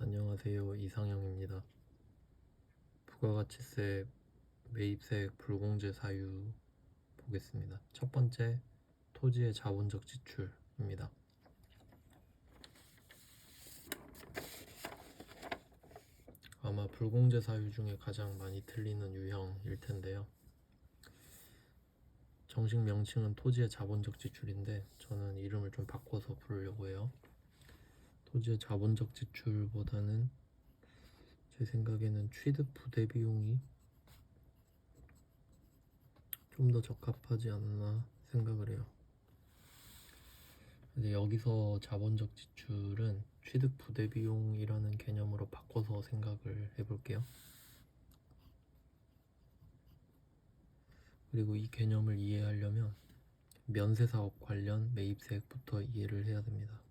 안녕하세요. 이상형입니다. 부가가치세 매입세액 불공제 사유 보겠습니다. 첫 번째, 토지의 자본적 지출입니다. 아마 불공제 사유 중에 가장 많이 틀리는 유형일 텐데요. 정식 명칭은 토지의 자본적 지출인데 저는 이름을 좀 바꿔서 부르려고 해요. 토지의 자본적 지출보다는 제 생각에는 취득 부대 비용이 좀 더 적합하지 않나 생각을 해요. 근데 여기서 자본적 지출은 취득 부대 비용이라는 개념으로 바꿔서 생각을 해볼게요. 그리고 이 개념을 이해하려면 면세사업 관련 매입세액부터 이해를 해야 됩니다.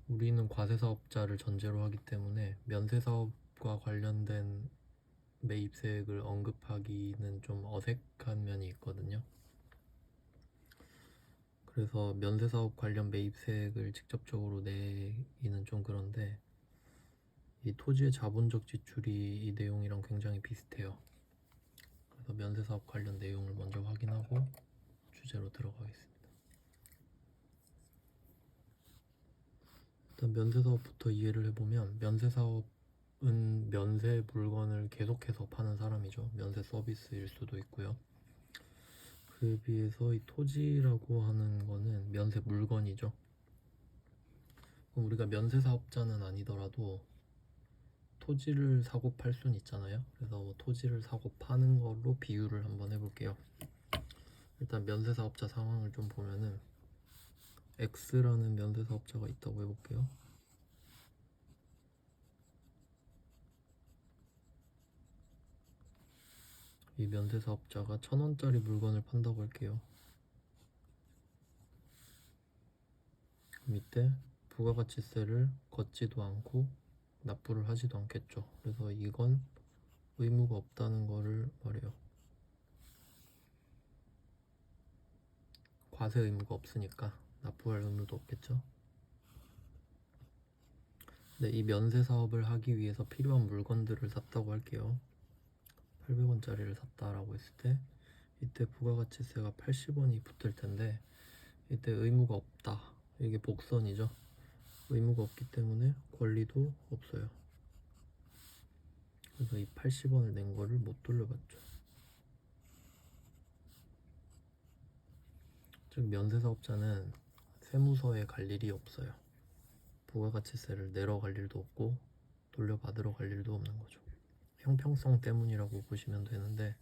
우리는 과세사업자를 전제로 하기 때문에 면세사업과 관련된 매입세액을 언급하기는 좀 어색한 면이 있거든요. 그래서 면세사업 관련 매입세액을 직접적으로 내기는 좀 그런데 이 토지의 자본적 지출이 이 내용이랑 굉장히 비슷해요. 그래서 면세사업 관련 내용을 먼저 확인하고 주제로 들어가겠습니다. 일단 면세사업부터 이해를 해보면 면세사업은 면세 물건을 계속해서 파는 사람이죠. 면세 서비스일 수도 있고요. 그에 비해서 이 토지라고 하는 거는 면세 물건이죠. 그럼 우리가 면세사업자는 아니더라도 토지를 사고 팔 수는 있잖아요. 그래서 뭐 토지를 사고 파는 걸로 비유를 한번 해볼게요. 일단 면세사업자 상황을 좀 보면은 X라는 면세사업자가 있다고 해볼게요. 이 면세사업자가 1,000원짜리 물건을 판다고 할게요. 그럼 이때 부가가치세를 걷지도 않고 납부를 하지도 않겠죠. 그래서 이건 의무가 없다는 거를 말해요. 과세 의무가 없으니까 납부할 의무도 없겠죠. 근데 이 면세 사업을 하기 위해서 필요한 물건들을 샀다고 할게요. 800원짜리를 샀다라고 했을 때 이때 부가가치세가 80원이 붙을 텐데 이때 의무가 없다. 이게 복선이죠. 의무가 없기 때문에 권리도 없어요. 그래서 이 80원을 낸 거를 못 돌려받죠. 즉 면세사업자는 세무서에 갈 일이 없어요. 부가가치세를 내러 갈 일도 없고 돌려받으러 갈 일도 없는 거죠. 형평성 때문이라고 보시면 되는데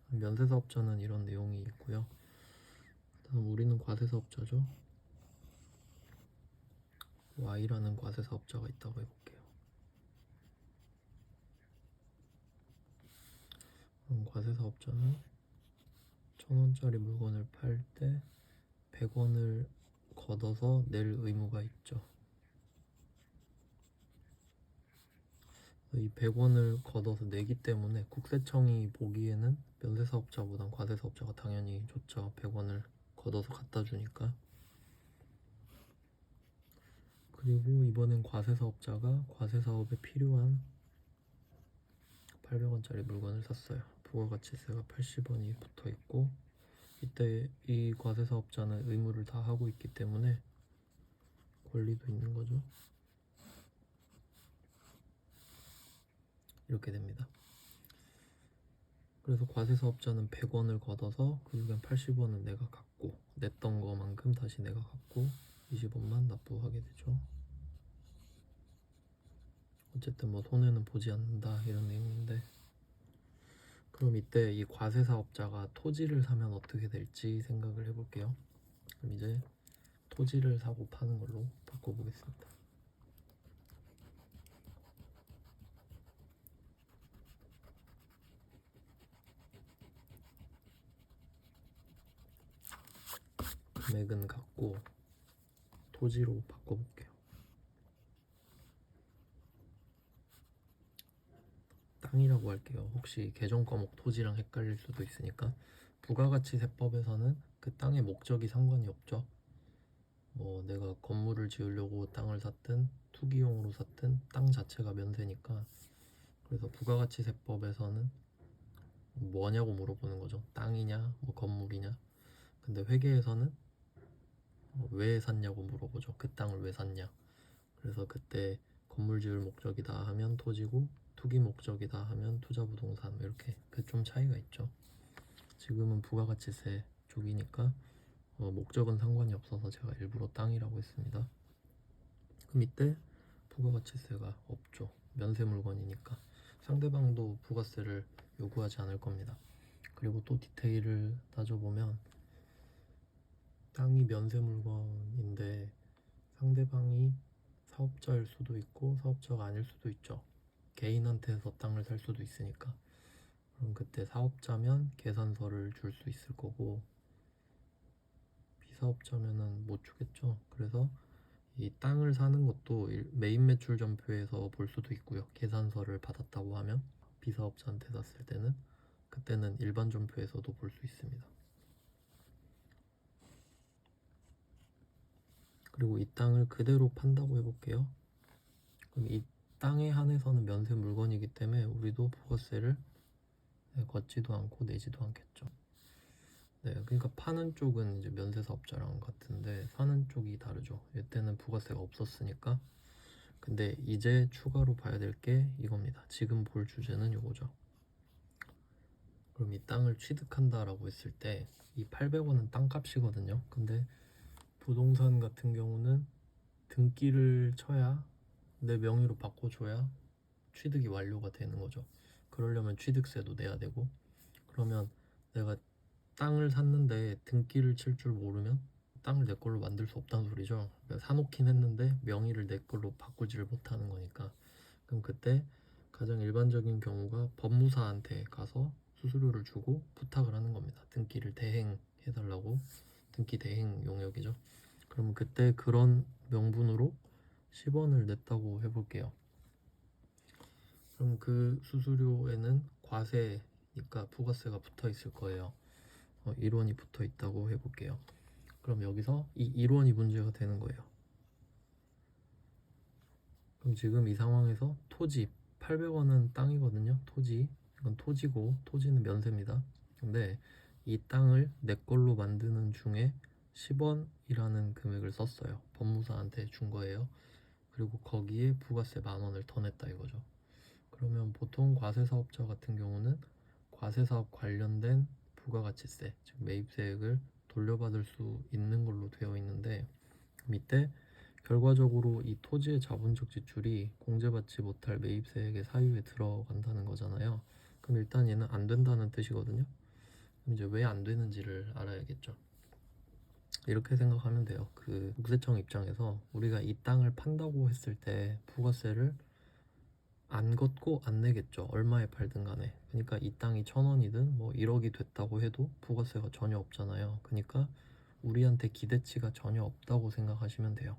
면세사업자는 이런 내용이 있고요. 다음 우리는 과세사업자죠. Y라는 과세사업자가 있다고 해볼게요. 그럼 과세사업자는 1,000원짜리 물건을 팔 때 100원을 걷어서 낼 의무가 있죠. 이 100원을 걷어서 내기 때문에 국세청이 보기에는 면세사업자보단 과세사업자가 당연히 좋죠. 100원을 걷어서 갖다 주니까. 그리고 이번엔 과세사업자가 과세사업에 필요한 800원짜리 물건을 샀어요. 부가가치세가 80원이 붙어 있고 이때 이 과세사업자는 의무를 다 하고 있기 때문에 권리도 있는 거죠. 이렇게 됩니다. 그래서 과세사업자는 100원을 걷어서 그 중에 80원은 내가 갖고 냈던 거만큼 다시 내가 갖고 20원만 납부하게 되죠. 어쨌든 뭐 손해는 보지 않는다 이런 내용인데 그럼 이때 이 과세사업자가 토지를 사면 어떻게 될지 생각을 해볼게요. 그럼 이제 토지를 사고 파는 걸로 바꿔보겠습니다. 금액은 같고 토지로 바꿔볼게요. 땅이라고 할게요. 혹시 계정 과목 토지랑 헷갈릴 수도 있으니까 부가가치세법에서는 그 땅의 목적이 상관이 없죠. 뭐 내가 건물을 지으려고 땅을 샀든 투기용으로 샀든 땅 자체가 면세니까. 그래서 부가가치세법에서는 뭐냐고 물어보는 거죠. 땅이냐 뭐 건물이냐. 근데 회계에서는 왜 샀냐고 물어보죠. 그 땅을 왜 샀냐. 그래서 그때 건물 지을 목적이다 하면 토지고 투기 목적이다 하면 투자부동산, 이렇게 그 좀 차이가 있죠. 지금은 부가가치세 쪽이니까 목적은 상관이 없어서 제가 일부러 땅이라고 했습니다. 그럼 이때 부가가치세가 없죠. 면세 물건이니까 상대방도 부가세를 요구하지 않을 겁니다. 그리고 또 디테일을 따져보면 땅이 면세 물건인데 상대방이 사업자일 수도 있고 사업자가 아닐 수도 있죠. 개인한테서 땅을 살 수도 있으니까. 그럼 그때 사업자면 계산서를 줄 수 있을 거고 비사업자면은 못 주겠죠. 그래서 이 땅을 사는 것도 메인 매출 전표에서 볼 수도 있고요. 계산서를 받았다고 하면 비사업자한테 샀을 때는 그때는 일반 전표에서도 볼 수 있습니다. 그리고 이 땅을 그대로 판다고 해볼게요. 그럼 이 땅에 한해서는 면세 물건이기 때문에 우리도 부가세를 걷지도 않고 내지도 않겠죠. 네, 그러니까 파는 쪽은 이제 면세사업자랑 같은데 사는 쪽이 다르죠. 이때는 부가세가 없었으니까. 근데 이제 추가로 봐야 될 게 이겁니다. 지금 볼 주제는 이거죠. 그럼 이 땅을 취득한다라고 했을 때 이 800원은 땅값이거든요. 근데 부동산 같은 경우는 등기를 쳐야 내 명의로 바꿔줘야 취득이 완료가 되는 거죠. 그러려면 취득세도 내야 되고, 그러면 내가 땅을 샀는데 등기를 칠 줄 모르면 땅을 내 걸로 만들 수 없다는 소리죠. 그러니까 사놓긴 했는데 명의를 내 걸로 바꾸지를 못하는 거니까. 그럼 그때 가장 일반적인 경우가 법무사한테 가서 수수료를 주고 부탁을 하는 겁니다. 등기를 대행해달라고. 등기 대행 용역이죠. 그럼 그때 그런 명분으로 10원을 냈다고 해볼게요. 그럼 그 수수료에는 과세니까 부가세가 붙어 있을 거예요. 1원이 붙어 있다고 해볼게요. 그럼 여기서 이 1원이 문제가 되는 거예요. 그럼 지금 이 상황에서 토지 800원은 땅이거든요. 토지, 이건 토지고 토지는 면세입니다. 근데 이 땅을 내 걸로 만드는 중에 10원이라는 금액을 썼어요. 법무사한테 준 거예요. 그리고 거기에 부가세 10,000원을 더 냈다 이거죠. 그러면 보통 과세사업자 같은 경우는 과세사업 관련된 부가가치세, 즉 매입세액을 돌려받을 수 있는 걸로 되어 있는데, 밑에 결과적으로 이 토지의 자본적 지출이 공제받지 못할 매입세액의 사유에 들어간다는 거잖아요. 그럼 일단 얘는 안 된다는 뜻이거든요. 그럼 이제 왜 안 되는지를 알아야겠죠. 이렇게 생각하면 돼요. 그 국세청 입장에서 우리가 이 땅을 판다고 했을 때 부가세를 안 걷고 안 내겠죠. 얼마에 팔든 간에. 그러니까 이 땅이 1,000원이든 뭐 1억이 됐다고 해도 부가세가 전혀 없잖아요. 그러니까 우리한테 기대치가 전혀 없다고 생각하시면 돼요.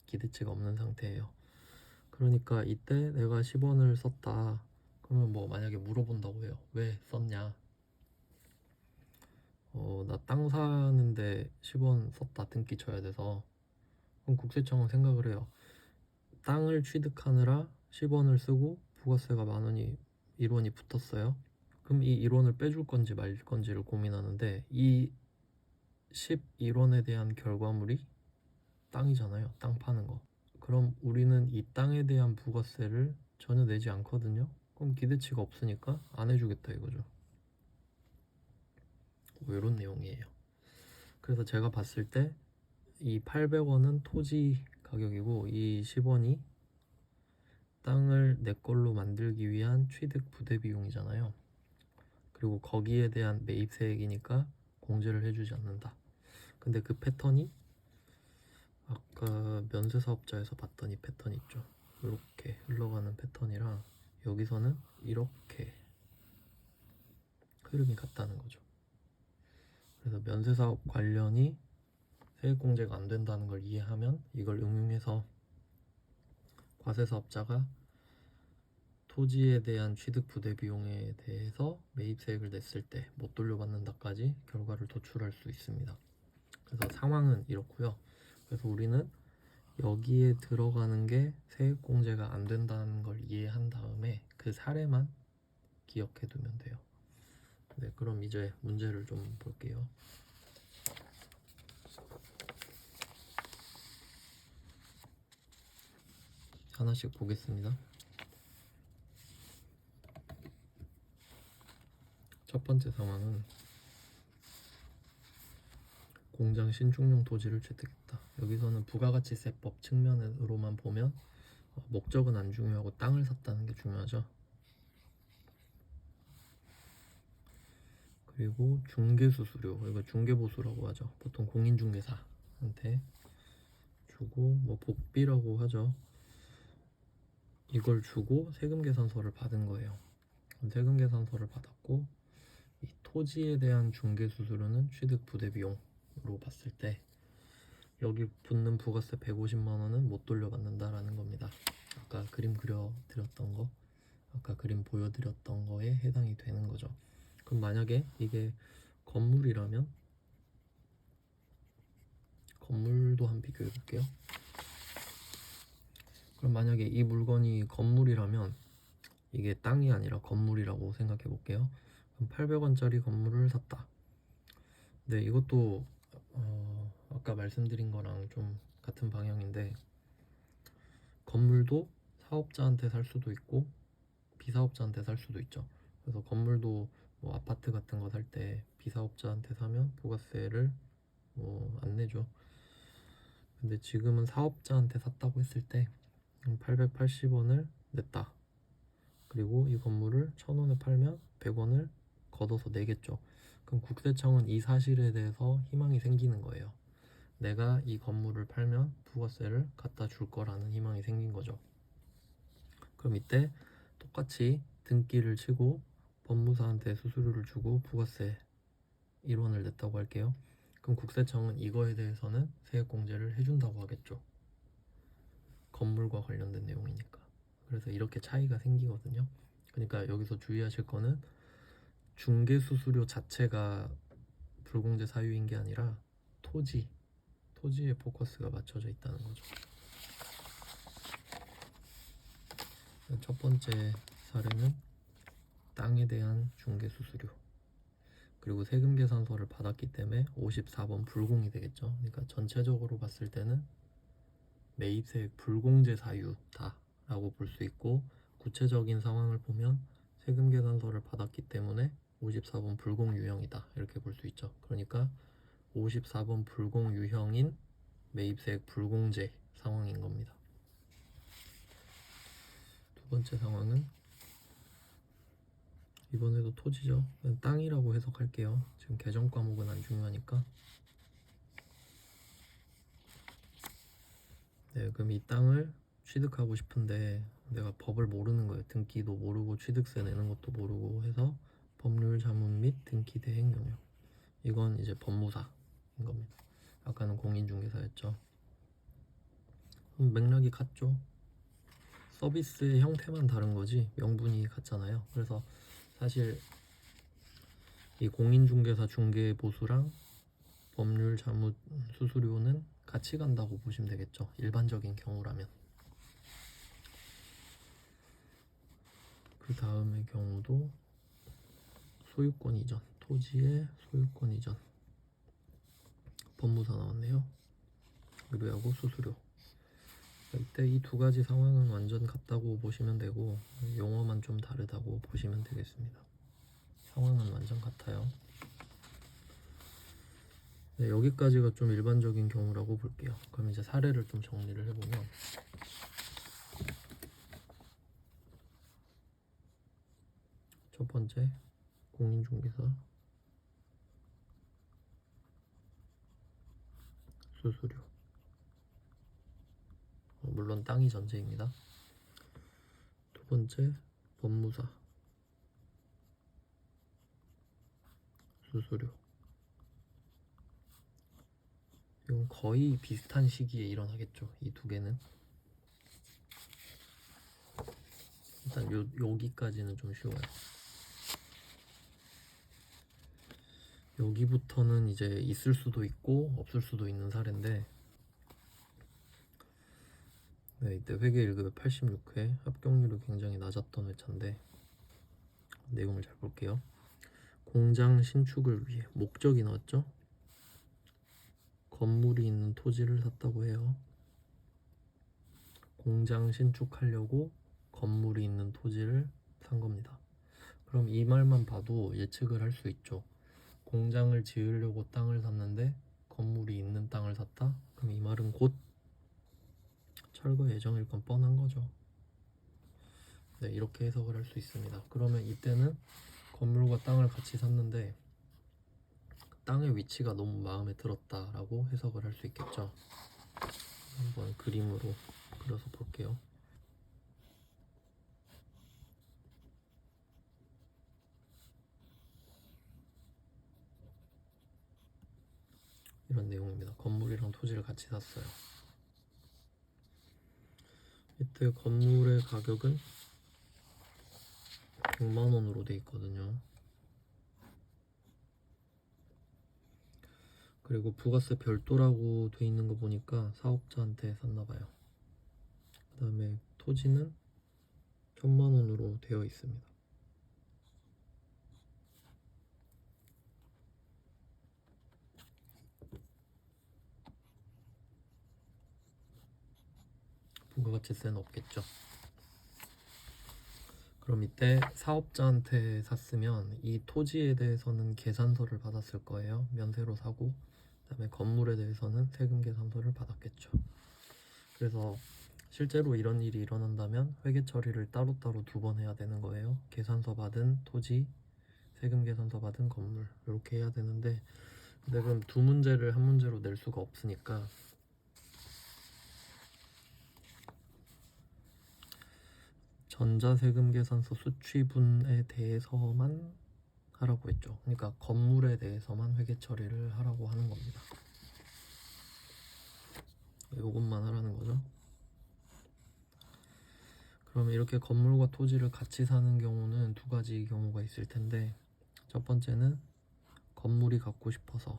기대치가 없는 상태예요. 그러니까 이때 내가 10원을 썼다. 그러면 뭐 만약에 물어본다고 해요. 왜 썼냐? 나 땅 사는데 10원 썼다 등기 쳐야 돼서. 그럼 국세청은 생각을 해요. 땅을 취득하느라 10원을 쓰고 부가세가 10,000원이 1원이 붙었어요. 그럼 이 1원을 빼줄 건지 말 건지를 고민하는데 이 11원에 대한 결과물이 땅이잖아요. 땅 파는 거. 그럼 우리는 이 땅에 대한 부가세를 전혀 내지 않거든요. 그럼 기대치가 없으니까 안 해주겠다 이거죠. 뭐 이런 내용이에요. 그래서 제가 봤을 때 이 800원은 토지 가격이고 이 10원이 땅을 내 걸로 만들기 위한 취득 부대 비용이잖아요. 그리고 거기에 대한 매입세액이니까 공제를 해주지 않는다. 근데 그 패턴이 아까 면세사업자에서 봤던 이 패턴 있죠. 이렇게 흘러가는 패턴이랑 여기서는 이렇게 흐름이 같다는 거죠. 그래서 면세사업 관련이 세액공제가 안 된다는 걸 이해하면 이걸 응용해서 과세사업자가 토지에 대한 취득 부대 비용에 대해서 매입세액을 냈을 때 못 돌려받는다까지 결과를 도출할 수 있습니다. 그래서 상황은 이렇고요. 그래서 우리는 여기에 들어가는 게 세액공제가 안 된다는 걸 이해한 다음에 그 사례만 기억해 두면 돼요. 네, 그럼 이제 문제를 좀 볼게요. 하나씩 보겠습니다. 첫 번째 상황은 공장 신축용 토지를 취득했다. 여기서는 부가가치세법 측면으로만 보면 목적은 안 중요하고 땅을 샀다는 게 중요하죠. 그리고 중개수수료, 이거 중개보수라고 하죠. 보통 공인중개사한테 주고 뭐 복비라고 하죠. 이걸 주고 세금계산서를 받은 거예요. 세금계산서를 받았고 이 토지에 대한 중개수수료는 취득 부대비용으로 봤을 때 여기 붙는 부가세 150만 원은 못 돌려받는다라는 겁니다. 아까 그림 그려드렸던 거, 아까 그림 보여드렸던 거에 해당이 되는 거죠. 그럼 만약에 이게 건물이라면 건물도 한번 비교해 볼게요. 그럼 만약에 이 물건이 건물이라면 이게 땅이 아니라 건물이라고 생각해 볼게요. 그럼 800원짜리 건물을 샀다. 네, 이것도 아까 말씀드린 거랑 좀 같은 방향인데 건물도 사업자한테 살 수도 있고 비사업자한테 살 수도 있죠. 그래서 건물도 뭐 아파트 같은 거 살 때 비사업자한테 사면 부가세를 뭐 안 내죠. 근데 지금은 사업자한테 샀다고 했을 때 880원을 냈다. 그리고 이 건물을 1000원에 팔면 100원을 걷어서 내겠죠. 그럼 국세청은 이 사실에 대해서 희망이 생기는 거예요. 내가 이 건물을 팔면 부가세를 갖다 줄 거라는 희망이 생긴 거죠. 그럼 이때 똑같이 등기를 치고 법무사한테 수수료를 주고 부가세 1원을 냈다고 할게요. 그럼 국세청은 이거에 대해서는 세액공제를 해준다고 하겠죠. 건물과 관련된 내용이니까. 그래서 이렇게 차이가 생기거든요. 그러니까 여기서 주의하실 거는 중개수수료 자체가 불공제 사유인 게 아니라 토지에 포커스가 맞춰져 있다는 거죠. 첫 번째 사례는 땅에 대한 중개수수료 그리고 세금계산서를 받았기 때문에 54번 불공이 되겠죠. 그러니까 전체적으로 봤을 때는 매입세액 불공제 사유다 라고 볼 수 있고 구체적인 상황을 보면 세금계산서를 받았기 때문에 54번 불공 유형이다 이렇게 볼 수 있죠. 그러니까 54번 불공 유형인 매입세액 불공제 상황인 겁니다. 두 번째 상황은 이번에도 토지죠. 땅이라고 해석할게요. 지금 개정 과목은 안 중요하니까. 네, 그럼 이 땅을 취득하고 싶은데 내가 법을 모르는 거예요. 등기도 모르고 취득세 내는 것도 모르고 해서 법률 자문 및 등기 대행 영역. 이건 이제 법무사인 겁니다. 아까는 공인중개사였죠. 그럼 맥락이 같죠. 서비스의 형태만 다른 거지 명분이 같잖아요. 그래서 사실 이 공인중개사 중개보수랑 법률 자문 수수료는 같이 간다고 보시면 되겠죠. 일반적인 경우라면. 그 다음의 경우도 소유권 이전, 토지의 소유권 이전. 법무사 나왔네요. 의뢰하고 수수료. 이때 이 두 가지 상황은 완전 같다고 보시면 되고 용어만 좀 다르다고 보시면 되겠습니다. 상황은 완전 같아요. 네, 여기까지가 좀 일반적인 경우라고 볼게요. 그럼 이제 사례를 좀 정리를 해보면 첫 번째 공인중개사 수수료 물론 땅이 전제입니다. 두 번째 법무사 수수료 이건 거의 비슷한 시기에 일어나겠죠. 이 두 개는 일단 여기까지는 좀 쉬워요. 여기부터는 이제 있을 수도 있고 없을 수도 있는 사례인데, 네, 이때 회계 1급의 86회, 합격률이 굉장히 낮았던 회차인데 내용을 잘 볼게요. 공장 신축을 위해 목적이 나왔죠. 건물이 있는 토지를 샀다고 해요. 공장 신축하려고 건물이 있는 토지를 산 겁니다. 그럼 이 말만 봐도 예측을 할 수 있죠. 공장을 지으려고 땅을 샀는데 건물이 있는 땅을 샀다? 그럼 이 말은 곧 철거 예정일 건 뻔한 거죠. 네, 이렇게 해석을 할 수 있습니다. 그러면 이때는 건물과 땅을 같이 샀는데 땅의 위치가 너무 마음에 들었다라고 해석을 할 수 있겠죠. 한번 그림으로 그려서 볼게요. 이런 내용입니다. 건물이랑 토지를 같이 샀어요. 이때 건물의 가격은 100만 원으로 돼 있거든요. 그리고 부가세 별도라고 돼 있는 거 보니까 사업자한테 샀나 봐요. 그 다음에 토지는 1000만 원으로 되어 있습니다. 부가가치세는 없겠죠. 그럼 이때 사업자한테 샀으면 이 토지에 대해서는 계산서를 받았을 거예요. 면세로 사고, 그다음에 건물에 대해서는 세금 계산서를 받았겠죠. 그래서 실제로 이런 일이 일어난다면 회계 처리를 따로따로 2번 해야 되는 거예요. 계산서 받은 토지, 세금 계산서 받은 건물, 이렇게 해야 되는데, 근데 그럼 두 문제를 한 문제로 낼 수가 없으니까 전자세금 계산서 수취분에 대해서만 하라고 했죠. 그러니까 건물에 대해서만 회계 처리를 하라고 하는 겁니다. 이것만 하라는 거죠. 그러면 이렇게 건물과 토지를 같이 사는 경우는 2가지 경우가 있을 텐데, 첫 번째는 건물이 갖고 싶어서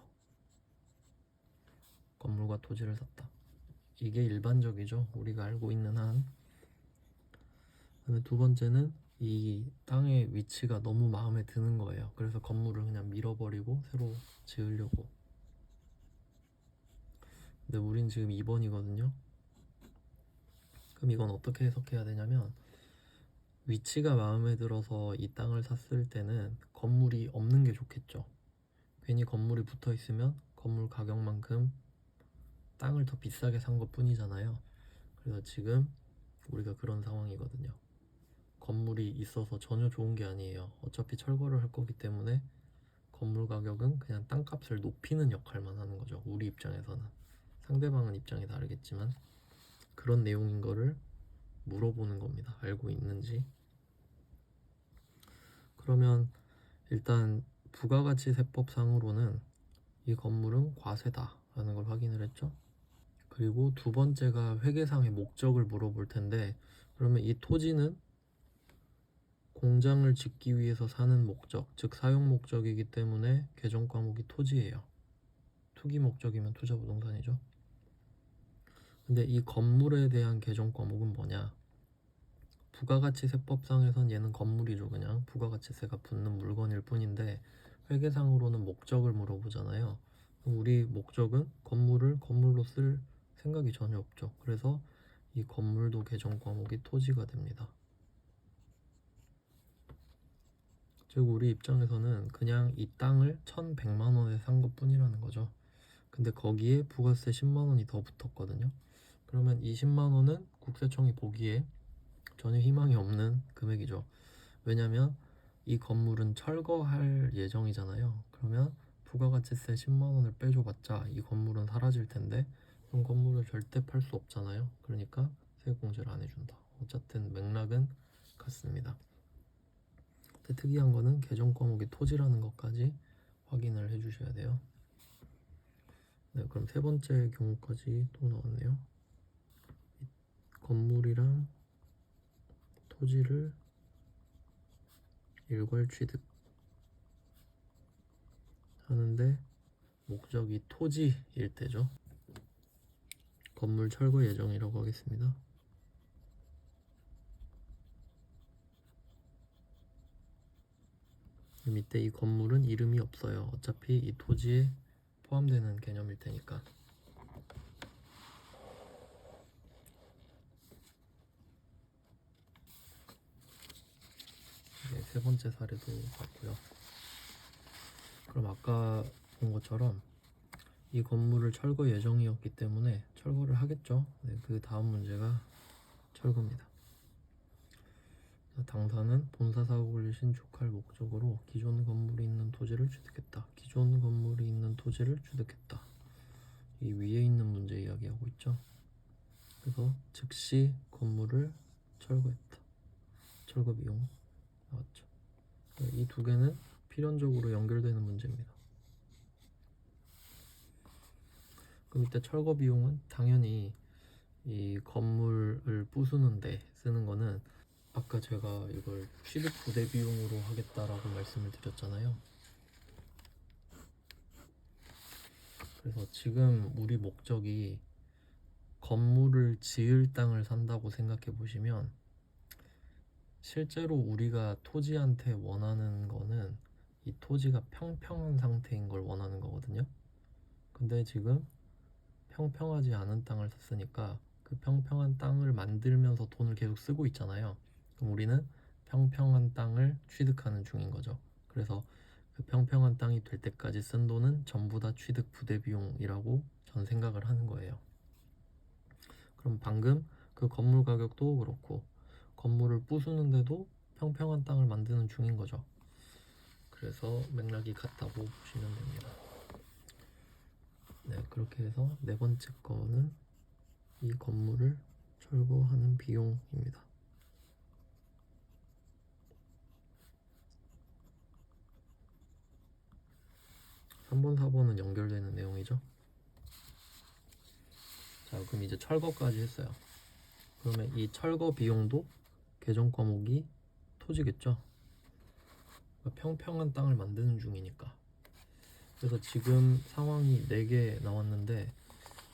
건물과 토지를 샀다. 이게 일반적이죠. 우리가 알고 있는 한. 그다음에 2번째는 이 땅의 위치가 너무 마음에 드는 거예요. 그래서 건물을 그냥 밀어버리고 새로 지으려고. 근데 우린 지금 2번이거든요. 그럼 이건 어떻게 해석해야 되냐면, 위치가 마음에 들어서 이 땅을 샀을 때는 건물이 없는 게 좋겠죠. 괜히 건물이 붙어 있으면 건물 가격만큼 땅을 더 비싸게 산 것 뿐이잖아요. 그래서 지금 우리가 그런 상황이거든요. 건물이 있어서 전혀 좋은 게 아니에요. 어차피 철거를 할 거기 때문에 건물 가격은 그냥 땅값을 높이는 역할만 하는 거죠. 우리 입장에서는. 상대방은 입장이 다르겠지만 그런 내용인 거를 물어보는 겁니다. 알고 있는지. 그러면 일단 부가가치세법상으로는 이 건물은 과세다라는 걸 확인을 했죠. 그리고 2번째가 회계상의 목적을 물어볼 텐데, 그러면 이 토지는 공장을 짓기 위해서 사는 목적, 즉 사용 목적이기 때문에 계정 과목이 토지예요. 투기 목적이면 투자부동산이죠. 근데 이 건물에 대한 계정 과목은 뭐냐? 부가가치세법상에선 얘는 건물이죠. 그냥 부가가치세가 붙는 물건일 뿐인데 회계상으로는 목적을 물어보잖아요. 우리 목적은 건물을 건물로 쓸 생각이 전혀 없죠. 그래서 이 건물도 계정 과목이 토지가 됩니다. 즉 우리 입장에서는 그냥 이 땅을 1100만 원에 산 것 뿐이라는 거죠. 근데 거기에 부가세 10만 원이 더 붙었거든요. 그러면 이 10만 원은 국세청이 보기에 전혀 희망이 없는 금액이죠. 왜냐면 이 건물은 철거할 예정이잖아요. 그러면 부가가치세 10만 원을 빼줘봤자 이 건물은 사라질 텐데, 그럼 건물을 절대 팔 수 없잖아요. 그러니까 세액공제를 안 해준다. 어쨌든 맥락은 같습니다. 근데 특이한 거는 계정 과목이 토지라는 것까지 확인을 해주셔야 돼요. 네, 그럼 3번째 경우까지 또 나왔네요. 건물이랑 토지를 일괄 취득하는데 목적이 토지일 때죠. 건물 철거 예정이라고 하겠습니다. 밑에 이 건물은 이름이 없어요. 어차피 이 토지에 포함되는 개념일 테니까. 네, 세 번째 사례도 봤고요. 그럼 아까 본 것처럼 이 건물을 철거 예정이었기 때문에 철거를 하겠죠. 네, 그 다음 문제가 철거입니다. 당사는 본사 사업을 신축할 목적으로 기존 건물이 있는 토지를 취득했다. 기존 건물이 있는 토지를 취득했다. 이 위에 있는 문제 이야기하고 있죠. 그래서 즉시 건물을 철거했다. 철거 비용 나왔죠. 이 두 개는 필연적으로 연결되는 문제입니다. 그럼 이때 철거 비용은 당연히 이 건물을 부수는데 쓰는 거는 아까 제가 이걸 취득 부대 비용으로 하겠다라고 말씀을 드렸잖아요. 그래서 지금 우리 목적이 건물을 지을 땅을 산다고 생각해 보시면 실제로 우리가 토지한테 원하는 거는 이 토지가 평평한 상태인 걸 원하는 거거든요. 근데 지금 평평하지 않은 땅을 샀으니까 그 평평한 땅을 만들면서 돈을 계속 쓰고 있잖아요. 그럼 우리는 평평한 땅을 취득하는 중인 거죠. 그래서 그 평평한 땅이 될 때까지 쓴 돈은 전부 다 취득 부대 비용이라고 전 생각을 하는 거예요. 그럼 방금 그 건물 가격도 그렇고 건물을 부수는데도 평평한 땅을 만드는 중인 거죠. 그래서 맥락이 같다고 보시면 됩니다. 네, 그렇게 해서 네 번째 거는 이 건물을 철거하는 비용입니다. 3번, 4번은 연결되는 내용이죠. 자, 그럼 이제 철거까지 했어요. 그러면 이 철거 비용도 계정 과목이 토지겠죠. 그러니까 평평한 땅을 만드는 중이니까. 그래서 지금 상황이 4개 나왔는데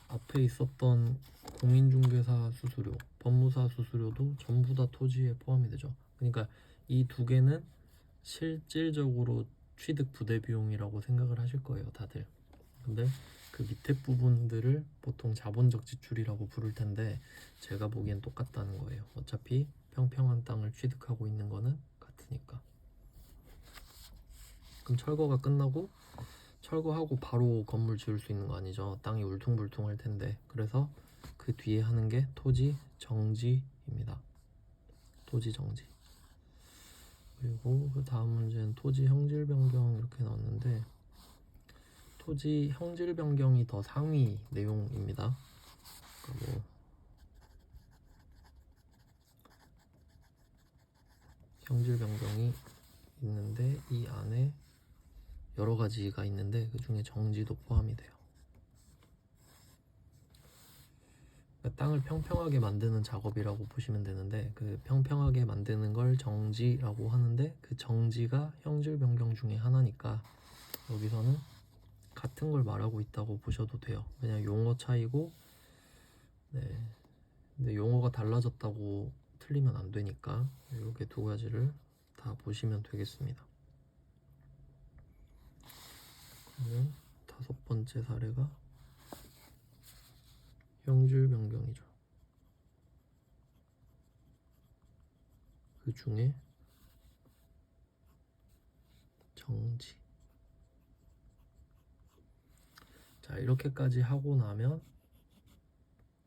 앞에 있었던 공인중개사 수수료, 법무사 수수료도 전부 다 토지에 포함이 되죠. 그러니까 이 두 개는 실질적으로 취득 부대 비용이라고 생각을 하실 거예요, 다들. 근데 그 밑에 부분들을 보통 자본적 지출이라고 부를 텐데 제가 보기엔 똑같다는 거예요. 어차피 평평한 땅을 취득하고 있는 거는 같으니까. 그럼 철거가 끝나고 철거하고 바로 건물 지을 수 있는 거 아니죠. 땅이 울퉁불퉁할 텐데. 그래서 그 뒤에 하는 게 토지 정지입니다. 토지 정지. 그리고 그 다음 문제는 토지 형질 변경 이렇게 나왔는데 토지 형질 변경이 더 상위 내용입니다. 그리고 형질 변경이 있는데 이 안에 여러 가지가 있는데 그 중에 정지도 포함이 돼요. 그러니까 땅을 평평하게 만드는 작업이라고 보시면 되는데 그 평평하게 만드는 걸 정지라고 하는데 그 정지가 형질 변경 중에 하나니까 여기서는 같은 걸 말하고 있다고 보셔도 돼요. 그냥 용어 차이고 네. 근데 용어가 달라졌다고 틀리면 안 되니까 이렇게 두 가지를 다 보시면 되겠습니다. 그러면 5번째 사례가 형질 변경이죠. 그 중에 정지. 자, 이렇게까지 하고 나면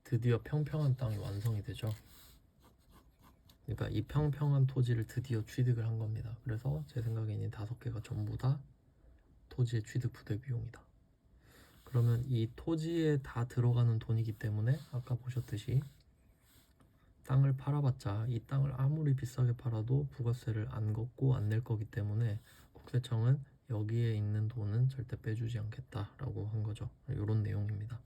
드디어 평평한 땅이 완성이 되죠. 그러니까 이 평평한 토지를 드디어 취득을 한 겁니다. 그래서 제 생각에는 이 5개가 전부 다 토지의 취득 부대 비용이다. 그러면 이 토지에 다 들어가는 돈이기 때문에 아까 보셨듯이 땅을 팔아봤자 이 땅을 아무리 비싸게 팔아도 부가세를 안 걷고 안 낼 거기 때문에 국세청은 여기에 있는 돈은 절대 빼주지 않겠다라고 한 거죠. 이런 내용입니다.